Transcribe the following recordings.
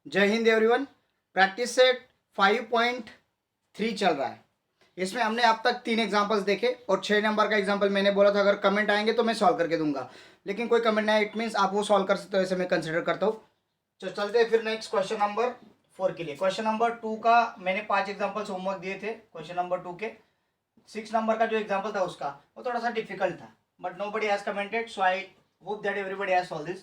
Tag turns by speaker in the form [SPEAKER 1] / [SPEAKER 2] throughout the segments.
[SPEAKER 1] जय Hind everyone. Practice set 5.3 चल रहा है। इसमें हमने अब तक 3 एग्जांपल्स देखे और 6 नंबर का एग्जांपल मैंने बोला था अगर कमेंट आएंगे तो मैं सॉल्व करके दूंगा, लेकिन कोई कमेंट नहीं, इट मीन्स आप वो सॉल्व कर सकते हो, ऐसे मैं कंसिडर करता हूँ। तो चलते हैं फिर नेक्स्ट क्वेश्चन नंबर 4 के लिए। क्वेश्चन नंबर 2 का मैंने 5 एग्जाम्पल्स होमवर्क दिए थे। क्वेश्चन नंबर 2 के 6 नंबर का जो एग्जाम्पल था उसका वो थोड़ा सा डिफिकल्ट था, but nobody has commented, so I hope that everybody has solve this.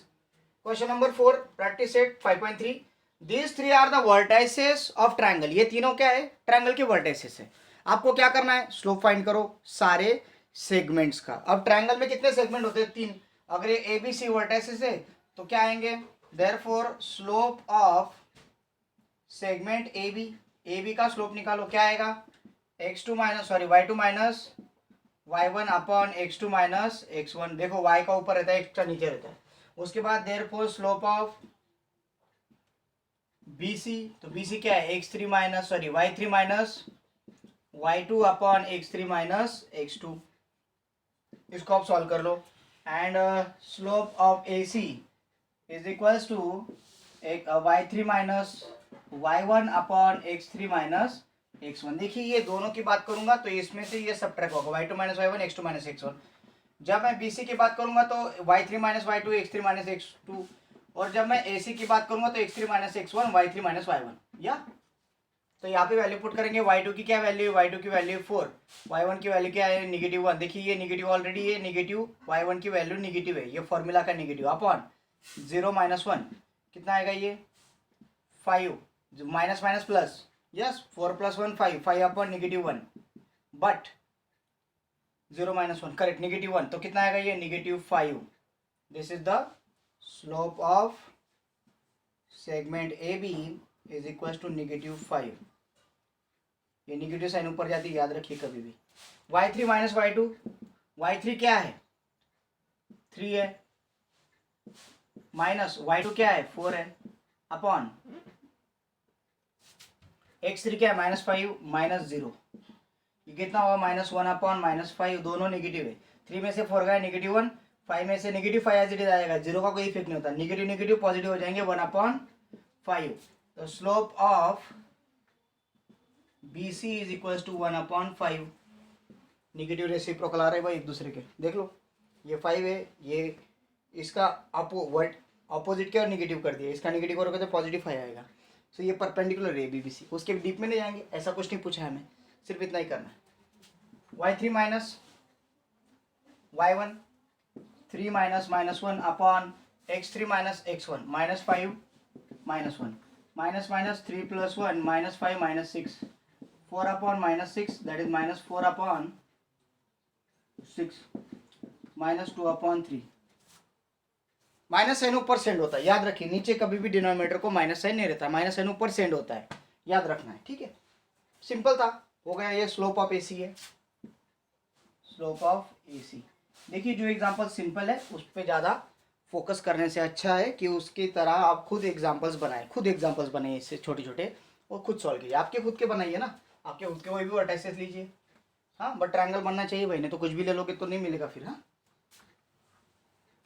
[SPEAKER 1] Question number 4, practice set 5.3। These three are the vertices of triangle। ये तीनों क्या है? ट्रायंगल के वर्टिसेस है। आपको क्या करना है? स्लोप फाइंड करो सारे सेगमेंट्स का। अब ट्रायंगल में कितने सेगमेंट होते हैं? 3। अगर ये ए बी सी वर्टिसेस है तो क्या आएंगे? Therefore slope of segment A B का स्लोप निकालो, क्या आएगा? x2 minus sorry y2 minus y1 upon x2 minus x1। देखो y का ऊपर रहता है, x का नीचे रहता है। उसके बाद देयरफॉर स्लोप ऑफ BC, तो BC क्या है? x3 minus sorry y3 minus y2 upon x3 minus x2। इसको आप सॉल्व कर लो। And slope of AC is equals to y3 minus y1 upon x3 minus x1। देखिए ये दोनों की बात करूंगा तो इसमें से ये सब्ट्रैक्ट होगा, y2 minus y1 x2 minus x1। जब मैं BC की बात करूंगा तो y3 minus y2 x3 minus x2, और जब मैं AC की बात करूंगा तो x3 minus x1 y3 minus y1। या तो यहाँ पे वैल्यू पुट करेंगे। y2 की क्या वैल्यू है? y2 की वैल्यू 4, y1 की वैल्यू क्या है? -1। देखिए ये नेगेटिव ऑलरेडी है, नेगेटिव y1 की वैल्यू नेगेटिव है, ये फॉर्मूला का नेगेटिव अपॉन 0 माइनस 1 कितना आएगा? ये 5, minus minus plus, yes 4 plus 1 5 upon -1, but 0 minus 1 correct -1, तो कितना आएगा? ये -5। This is the slope of segment AB is equal to -5। ये नेगेटिव साइन ऊपर जाती है, याद रखिए कभी भी। y3 माइनस y2, y3 क्या है? 3 है, माइनस y2 क्या है? 4 है, अपॉन x3 क्या है? -5 माइनस 0। ये कितना होगा? -1 अपॉन -5, दोनों नेगेटिव है। 3 में से 4 गया -1, 5 में से -5 एज इट इज आएगा, 0 का कोई इफेक्ट नहीं होता। नेगेटिव नेगेटिव पॉजिटिव हो जाएंगे, 1 अपॉन 5। तो slope of BC is equal to 1 upon 5। Negative reciprocal आ रहे हैं भाई एक दूसरे के, देख लो। ये 5 है, ये इसका अपोजिट क्या नेगेटिव कर दिया, इसका नेगेटिव करोगे तो पॉजिटिव 5 आएगा। सो ये परपेंडिकुलर है BBC, उसके डीप में नहीं जाएंगे, ऐसा कुछ नहीं पूछा है हमें, सिर्फ इतना ही करना है। y3 minus y1 3 minus -1 upon x3 minus x1 -5 -1 minus minus 3 plus 1 -5 -6 4 upon -6 that is -4 upon 6 -2 upon 3। Minus sign ऊपर सेंड होता है, याद रखिए। नीचे कभी भी डिनोमिनेटर को माइनस साइन नहीं रहता, माइनस साइन ऊपर सेंड होता है, याद रखना है, ठीक है। सिंपल था, हो गया। ये स्लोप ऑफ AC है, स्लोप ऑफ AC। देखिए जो एग्जांपल सिंपल है उस पर ज़्यादा फोकस करने से अच्छा है कि उसकी तरह आप खुद एग्जांपल्स बनाएं, खुद एग्जांपल्स बनाइए इससे छोटे छोटे, और खुद सॉल्व कीजिए। आपके खुद के बनाइए ना, आपके खुद के वही भी वर्टाइसेस लीजिए। हाँ, बट ट्रायंगल बनना चाहिए भाई, नहीं तो कुछ भी ले लोगे तो नहीं मिलेगा फिर। हाँ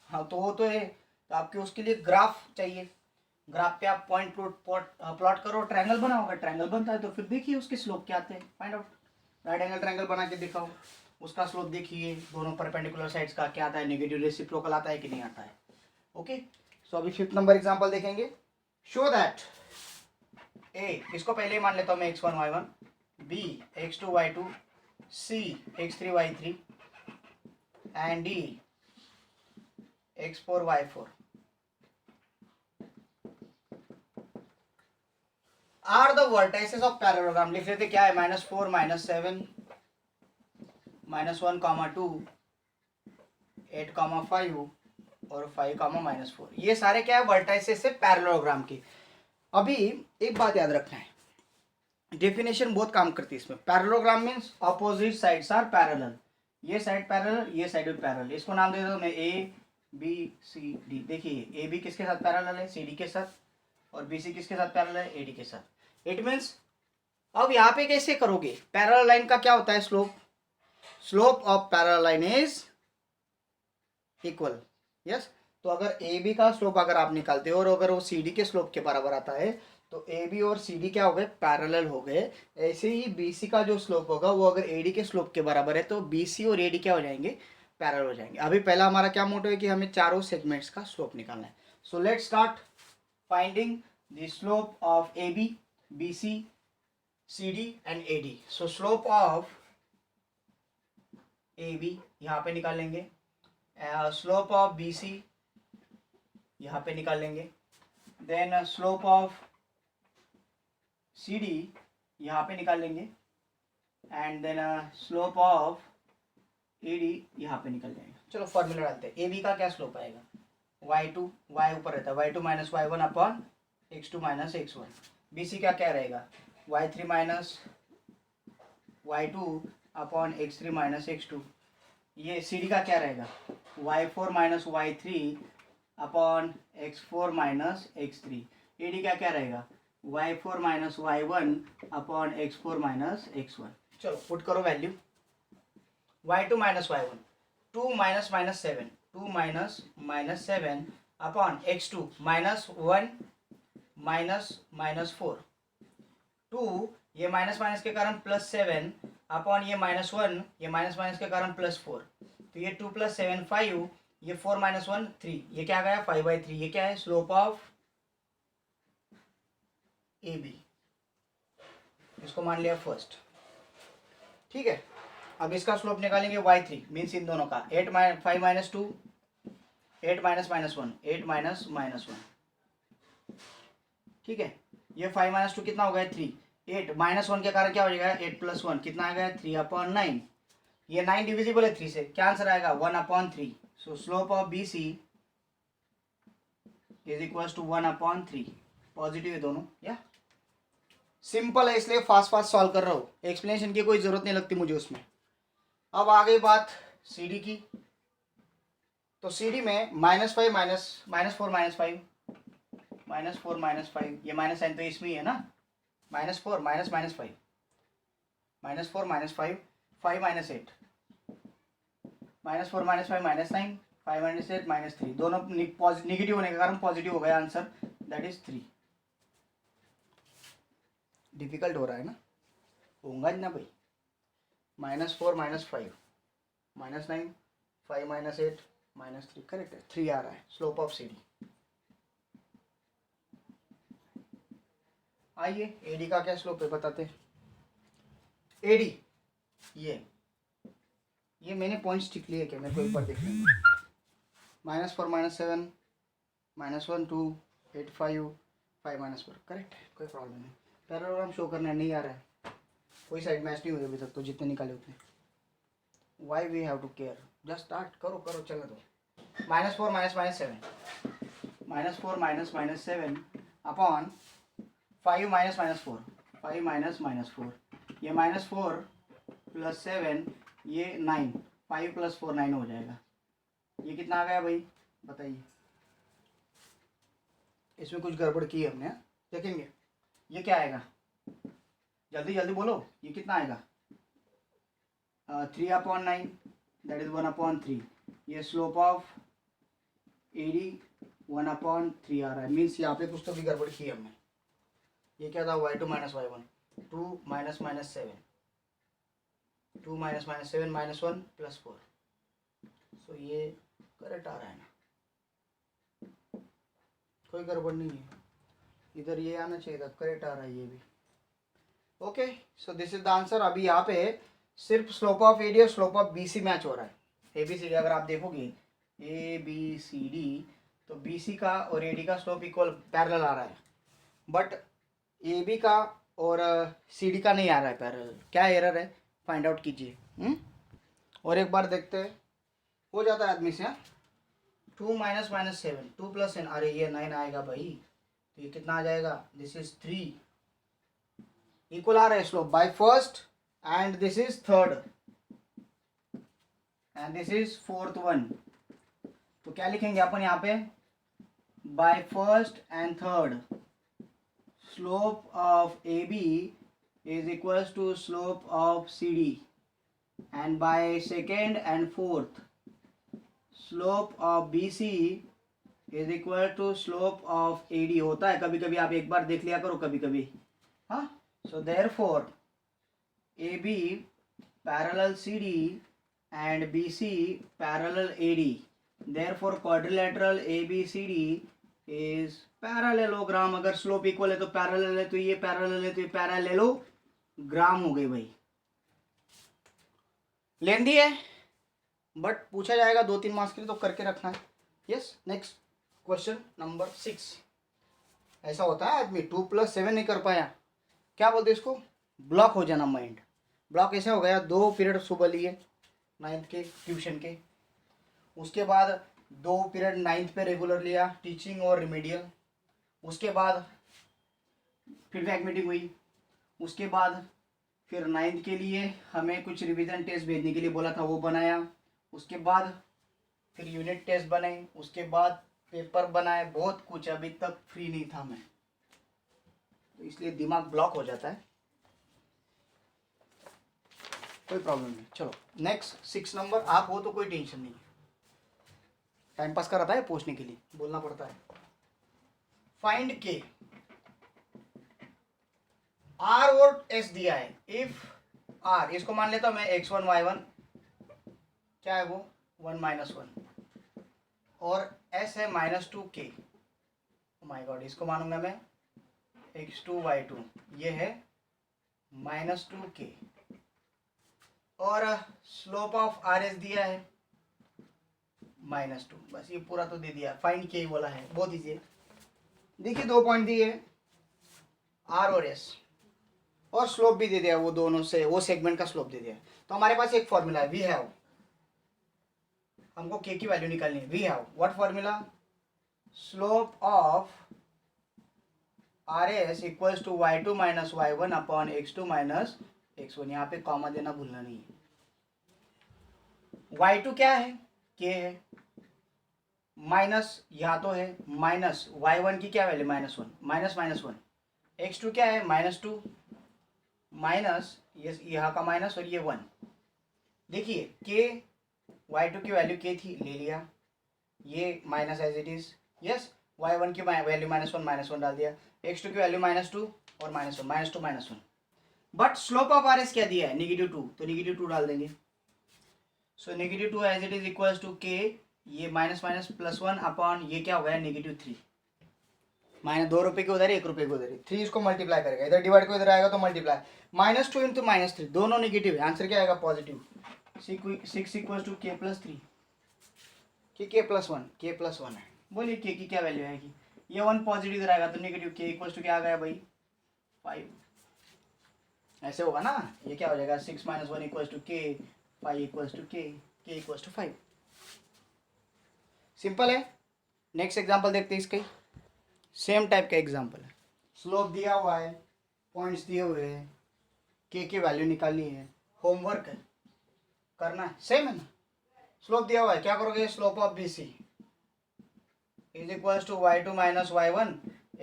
[SPEAKER 1] हाँ, तो वो तो है, तो आपके उसके लिए ग्राफ चाहिए। ग्राफ पे आप पॉइंट प्लॉट करो, ट्रायंगल बनाओ। अगर ट्रायंगल बनता है तो फिर देखिए उसके स्लोप क्या आते हैं, find out. Right angle triangle बना के दिखाओ, उसका स्लोप देखिए, दोनों परपेंडिकुलर साइड्स का क्या आता है, नेगेटिव रेसिप्रोकल आता है कि नहीं आता है। ओके, सो अभी 5th नंबर एग्जांपल देखेंगे। शो दैट ए, इसको पहले ही मान लेता हूँ मैं x1 y1, b x2 y2, c x3 y3 and d x4 y4 are the vertices of parallelogram. लिख लेते क्या है? -4 -7 -1 2 8 5 और 5 -4। ये सारे क्या है? वर्टाइसेस है पैरेललोग्राम की। अभी एक बात याद रखना है, डेफिनेशन बहुत काम करती है इसमें। Parallelogram means opposite sides are parallel. ये साइड पैरेलल, ये साइड भी पैरेलल। इसको नाम दे दो मैं ABCD। देखिए AB किसके साथ पैरेलल है? CD के साथ। और BC किसके साथ पैरेलल है? AD के साथ। इट मीन्स अब यहाँ पे कैसे करोगे? पैरेलल लाइन का क्या होता है? Slope. Slope of parallel line is equal, yes. तो अगर ए बी का स्लोप अगर आप निकालते हो और अगर वो सी डी के स्लोप के बराबर आता है तो ए बी और सी डी क्या हो गए, पैरेलल हो गए। ऐसे ही बी सी का जो स्लोप होगा वो अगर ए डी के स्लोप के बराबर है तो बी सी और ए डी क्या हो जाएंगे, पैरेलल हो जाएंगे। अभी पहला हमारा क्या मोटो है कि हमें चारों सेगमेंट्स का स्लोप निकालना है। So let's start finding the slope of A B, B C, C D and A D. So slope of A B यहाँ पे निकालेंगे, स्लोप ऑफ बी सी यहाँ पे निकाल लेंगे, then slope of C D यहाँ पे निकाल लेंगे and then slope of A D यहाँ पे निकल जाएंगे। चलो फॉर्मूला डालते हैं। ए बी का क्या स्लोप आएगा, y2, y ऊपर रहता है, y2 minus y1 upon x2 minus x1। B C का क्या रहेगा, y3 minus y2 upon x3 minus x2। ये सी डी का क्या रहेगा, y4 minus y3 upon x4 minus x3। A D का क्या रहेगा, y4 minus y1 upon x4 minus x1। चलो पुट करो value, y2 minus y1, 2 minus minus 7, 2 minus minus 7 upon x2 minus 1 minus minus 4, 2 ये minus minus के कारण plus 7 upon ये minus 1, ये माइनस माइनस के कारण प्लस 4, तो ये 2 प्लस 7 5, ये 4 माइनस 1 3, ये क्या गया 5/3। ये क्या है, स्लोप ऑफ ए बी, इसको मान लिया फर्स्ट, ठीक है। अब इसका स्लोप निकालेंगे y3 मीन्स इन दोनों का, 5 minus 2, 8 minus minus 1, 8 minus minus 1, ठीक है। ये 5 माइनस 2 कितना हो गया 3, 8 माइनस 1 के कारण क्या हो जाएगा 8 प्लस 1 कितना आ गया 3/9। ये 9 डिविजिबल है 3 से, क्या आंसर आएगा 1/3। So slope of B C is equal to 1/3। Positive है दोनों, या सिंपल है इसलिए फास्ट फास्ट सॉल्व कर रहा हूँ, एक्सप्लेनेशन की कोई जरूरत नहीं लगती मुझे उसमें। अब आ गई बात सी डी की, तो सी डी में -5 -4 -5 -4 -5, ये माइनस साइन तो इसमें ही है ना, -4 -5 -4 -5 5 -8 -4 -5 -9 5 -8 -3, दोनों निगेटिव होने के कारण पॉजिटिव हो गया आंसर, दैट इज 3। डिफिकल्ट हो रहा है ना, होगा ना भाई। -4 -5 -9 5 -8 -3, करेक्ट है, 3 आ रहा है स्लोप ऑफ सी डी। आइए एडी का क्या स्लोप है बताते हैं। एडी ये मैंने पॉइंट्स टिक लिए क्या, मेरे को एक बार देख लेंगे। -4 -7 -1 2 8 5 5 -4, करेक्ट है, कोई प्रॉब्लम नहीं। पैरेललोग्राम शो करना नहीं आ रहा है, कोई साइड मैच नहीं हुई अभी तक तो, जितने निकाले उतने। Why we have to care, just start करो चलो। दो -4 -7 -4 -7 अपॉन 5 -4 5 -4, ये -4 प्लस 7 ये 9, 5 + 4 9 हो जाएगा। ये कितना आ गया भाई बताइए, इसमें कुछ गड़बड़ की है हमने, देखेंगे ये क्या आएगा, जल्दी जल्दी बोलो, ये कितना आएगा 3/9 दैट इज 1/3। ये स्लोप ऑफ ए डी 1/3 आ रहा है, मीन्स यहाँ पे कुछ तो भी गड़बड़ की है हमने। ये क्या था y2 minus y1, 2 minus minus 7, 2 minus minus 7 -1 + 4। सो ये करेक्ट आ रहा है ना, कोई गड़बड़ नहीं है, इधर ये आना चाहिए था, करेक्ट आ रहा है ये भी। Okay, so this is the answer. अभी यहाँ पे सिर्फ स्लोप ऑफ ए डी और slope of B C match हो रहा है। ए बी सी डी अगर आप देखोगे ए बी सी डी, तो बी सी का और ए डी का स्लोप इक्वल पैरेलल आ रहा है, बट ए बी का और सी डी का नहीं आ रहा है पैरेलल। क्या एरर है, फाइंड आउट कीजिए। और एक बार देखते हैं, हो जाता है आदमी से। 2 माइनस माइनस 7 2 + n, अरे ये 9 आएगा भाई, तो ये कितना आ जाएगा, दिस इज 3। इक्वल आ रहा है slope by first, and this is third, and this is fourth one. तो क्या लिखेंगे अपन यहाँ पे, by first and third slope of A B is equals to slope of C D, and by second and fourth slope of B C is equal to slope of AD होता है कभी कभी, आप एक बार देख लिया करो कभी कभी, हाँ। So therefore AB parallel CD and BC parallel AD, therefore quadrilateral ABCD is parallelogram। अगर स्लोप इक्वल है तो पैरेलल है, तो ये पैरेलल है तो ये पैरेललोग्राम हो गई भाई। लेंदी है बट पूछा जाएगा 2-3 मार्क्स के लिए, तो करके रखना है। Yes, next question number 6। ऐसा होता है आदमी 2+7 नहीं कर पाया, क्या बोलते हैं इसको, ब्लॉक हो जाना माइंड। ब्लॉक ऐसा हो गया, 2 पीरियड सुबह लिए 9th के ट्यूशन के, उसके बाद 2 पीरियड 9th पे रेगुलर लिया टीचिंग और रिमीडियल, उसके बाद फीडबैक मीटिंग हुई, उसके बाद फिर 9th के लिए हमें कुछ रिवीजन टेस्ट भेजने के लिए बोला था, वो बनाया, उसके बाद फिर यूनिट टेस्ट बनाए, उसके बाद पेपर बनाए, बहुत कुछ। अभी तक फ्री नहीं था मैं, तो इसलिए दिमाग ब्लॉक हो जाता है, कोई प्रॉब्लम नहीं। चलो नेक्स्ट 6 नंबर, आप हो तो कोई टेंशन नहीं, टाइम पास कर रहा था पूछने के लिए, बोलना पड़ता है। फाइंड के, R और S दिया है, इफ R, इसको मान लेता हूं मैं x1 y1, क्या है वो 1 - 1, और S है -2k, माय गॉड, इसको मानूंगा मैं x2 y2, ये है -2k, और स्लोप ऑफ RS दिया है -2, बस ये पूरा तो दे दिया। फाइंड के बोला है, बहुत ईजी है। देखिए 2 पॉइंट दिए R और S, और स्लोप भी दे दिया, वो दोनों से वो सेगमेंट का स्लोप दे दिया। तो हमारे पास एक फॉर्मूला है, वी हैव, हमको के की वैल्यू निकालनी है। We have what formula, slope of RS equals to y2 - y1 upon x2 - x1, यहाँ पे कॉमा देना भूलना नहीं है। y2 क्या है, k है, माइनस यहाँ तो है, माइनस y1 की क्या वैल्यू -1, -1, x2 क्या है -2, माइनस ये यहाँ का माइनस और ये 1। देखिए के y2 की वैल्यू k थी, ले लिया, ये minus as it is, yes, y1 की वैल्यू -1 डाल दिया, x2 की वैल्यू -2 और -1, -2 -1। बट स्लोप ऑफ RS क्या दिया है, -2, तो -2 डाल देंगे। So -2 as it is equals to k, ये -+1 अपॉन ये क्या हो गया -3, -2 रुपये के उधर 1 रुपये के उधर, 3 इसको मल्टीप्लाई करेगा, इधर डिवाइड को इधर आएगा तो मल्टीप्लाई, -2 इंटू -3 दोनों निगेटिव है, आंसर क्या आएगा पॉजिटिव। 6 इक्वल्स टू k+3, कि k+1 है, बोलिए k की क्या वैल्यू आएगी, ये 1 पॉजिटिव इधर आएगा तो नेगेटिव, k इक्वल्स टू क्या आ गया भाई 5, ऐसे होगा ना, ये क्या हो जाएगा 6 - 1 equals to k, 5 equals to k equals to 5। Simple है। नेक्स्ट एग्जांपल देखते हैं, इसके सेम टाइप का एग्जांपल है, स्लोप दिया हुआ है, पॉइंट्स दिए हुए हैं, k की वैल्यू निकालनी है, होमवर्क है, करना है, सेम है ना। स्लोप दिया हुआ है, क्या करोगे, slope of BC is equals to y2 - y1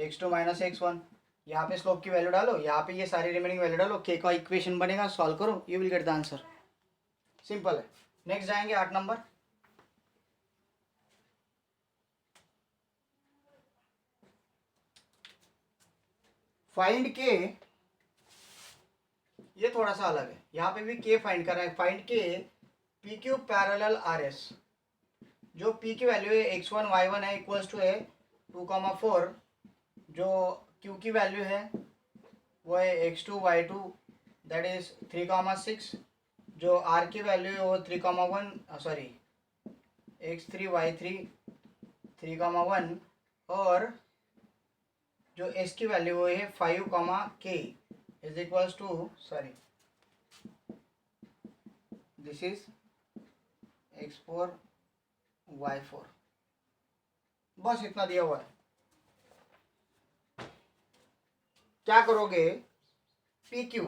[SPEAKER 1] x2 - x1, यहाँ पे स्लोप की वैल्यू डालो, यहाँ पे ये सारी रिमेनिंग वैल्यू डालो, k का इक्वेशन बनेगा, सॉल्व करो, you will get the answer. Simple है। नेक्स्ट जाएंगे 8 नंबर, फाइंड के, ये थोड़ा सा अलग है, यहाँ पे भी k फाइंड कर रहा है। फाइंड के PQ पैरेलल RS, जो p की वैल्यू है x1 y1 है, इक्वल्स टू है 2,4, जो q की वैल्यू है वो है x2 y2 दैट इज 3,6, जो r की वैल्यू है वो 3,1 सॉरी x3 y3 3,1, और जो s की वैल्यू वो है 5, k is equals to sorry this is x4 y4, बस इतना दिया हुआ है। क्या करोगे, PQ,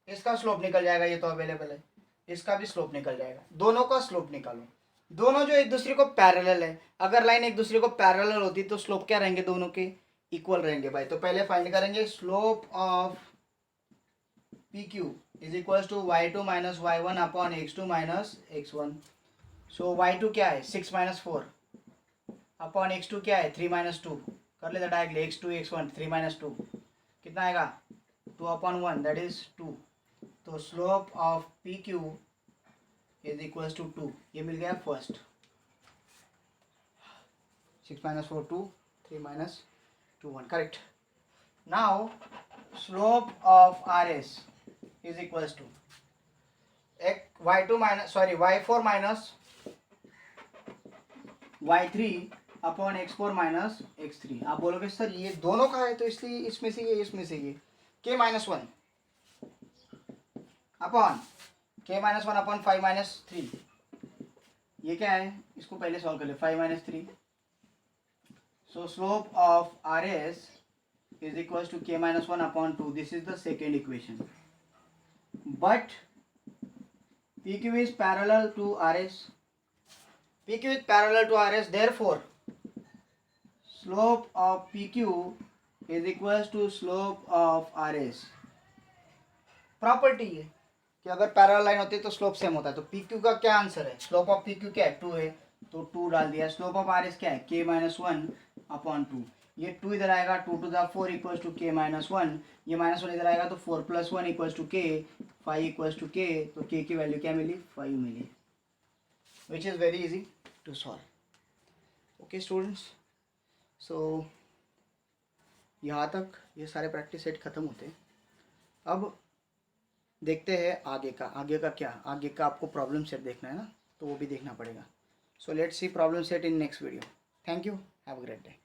[SPEAKER 1] इसका स्लोप निकल जाएगा, ये तो अवेलेबल है, इसका भी स्लोप निकल जाएगा, दोनों का स्लोप निकालो, दोनों जो एक दूसरे को पैरेलल है, अगर लाइन एक दूसरे को पैरेलल होती तो स्लोप क्या रहेंगे, दोनों के इक्वल रहेंगे भाई। तो पहले फाइंड करेंगे slope of PQ is equals to y2 - y1 upon x2 - x1। So y2 क्या है 6 - 4, अपॉन x2 क्या है 3 माइनस टू, कर लेते directly x2 x1 3 minus two कितना आएगा 2 अपॉन 1 दैट इज 2। तो slope of P Q is equal to 2, ये मिल गया first. 6 minus 4 2, 3 minus 2 1 correct. Now slope of R S is equal to y2 minus sorry y4 minus y3 upon x4 minus x3। आप बोलोगे sir ये दोनों का है तो इसलिए इसमें से ये इसमें से ये k minus 1 upon k minus 1 upon 5 minus 3, ये क्या है इसको पहले सॉल्व कर ले 5 minus 3। So slope of R S is equal to k minus 1 upon 2, this is the second equation. But PQ is parallel to RS. PQ is parallel to RS. Therefore, slope of PQ is equals to slope of RS. Property है कि अगर parallel line होती है तो slope same होता है। तो PQ का क्या आंसर है? स्लोप ऑफ PQ क्या है 2 है तो 2 डाल दिया। स्लोप ऑफ RS क्या है k माइनस 1 अपॉन 2, ये 2 इधर आएगा 2 to the 4 equals to k minus 1, ये माइनस 1 इधर आएगा तो 4 plus 1 equals to k, 5 equals to k, तो k की वैल्यू क्या मिली 5 मिली, which is very easy to solve. Okay students, so यहाँ तक ये सारे प्रैक्टिस सेट ख़त्म होते हैं। अब देखते हैं आगे का क्या, आगे का आपको प्रॉब्लम सेट देखना है ना, तो वो भी देखना पड़ेगा। So let's see problem set in next video. Thank you, have a great day.